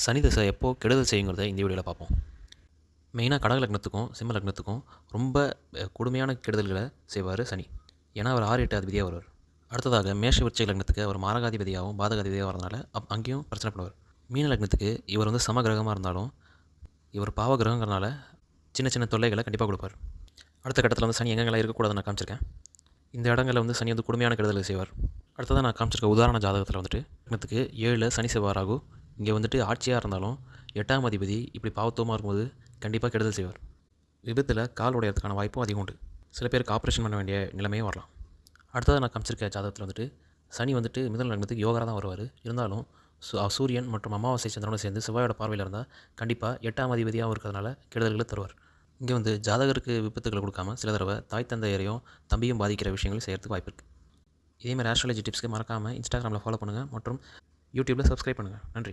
சனி திசை எப்போ கெடுதல் செய்யுங்கிறத இந்த வீடியோவில் பார்ப்போம். மெயினாக கடக லக்னத்துக்கும் சிம்ம லக்னத்துக்கும் ரொம்ப கொடுமையான கெடுதல்களை செய்வார் சனி. ஏன்னா அவர் 6, 8 அதிபதியாக வருவார். அடுத்ததாக மேஷ விருச்சிக லக்னத்துக்கு அவர் மாரகாதிபதியாகவும் பாதகாதிபதியாக வரதுனால அங்கேயும் பிரச்சனை பண்ணுவார். மீன லக்னத்துக்கு இவர் வந்து சம கிரகமாக இருந்தாலும் இவர் பாவ கிரகங்கிறனால சின்ன சின்ன தொல்லைகளை கண்டிப்பாக கொடுப்பார். அடுத்த கட்டத்தில் வந்து சனி எங்கெங்கெல்லாம் இருக்கக்கூடாதுன்னு நான் காமிச்சிருக்கேன். இந்த இடங்களில் வந்து சனி வந்து கொடுமையான கெடுதலை செய்வார். அடுத்ததாக நான் காமிச்சிருக்க உதாரண ஜாதகத்தில் வந்துட்டு லக்னத்துக்கு 7 சனி செவ்வாய் ராகு இங்கே வந்துட்டு ஆட்சியாக இருந்தாலும் 8ஆம் அதிபதி இப்படி பாவத்துவமாக இருக்கும்போது கண்டிப்பாக கெடுதல் செய்வார். விபத்தில் கால் உடையறதுக்கான வாய்ப்பும் அதிகம் உண்டு. சில பேருக்கு ஆப்ரேஷன் பண்ண வேண்டிய நிலைமையும் வரலாம். அடுத்ததாக நான் காமிச்சிருக்க ஜாதகத்தில் வந்துட்டு சனி வந்துட்டு மிதுன லக்னத்துக்கு யோகராக தான் வருவார். இருந்தாலும் சூரியன் மற்றும் அமாவாசை சந்திரனோடு சேர்ந்து செவ்வாயோட பார்வையில் இருந்தால் கண்டிப்பாக 8ஆம் அதிபதியாகவும் இருக்கிறதுனால கெடுதல்களை தருவார். இங்கே வந்து ஜாதகருக்கு விபத்துக்களை கொடுக்காம சில தடவை தாய் தந்தையரையும் தம்பியும் பாதிக்கிற விஷயங்கள் செய்கிறதுக்கு வாய்ப்பு இருக்குது. இதேமாதிரி ஆஸ்ட்ராலஜி டிப்ஸ்க்கு மறக்காமல் இன்ஸ்டாகிராமில் ஃபாலோ பண்ணுங்கள் மற்றும் யூடியூப்பில் சப்ஸ்கிரைப் பண்ணுங்கள். நன்றி.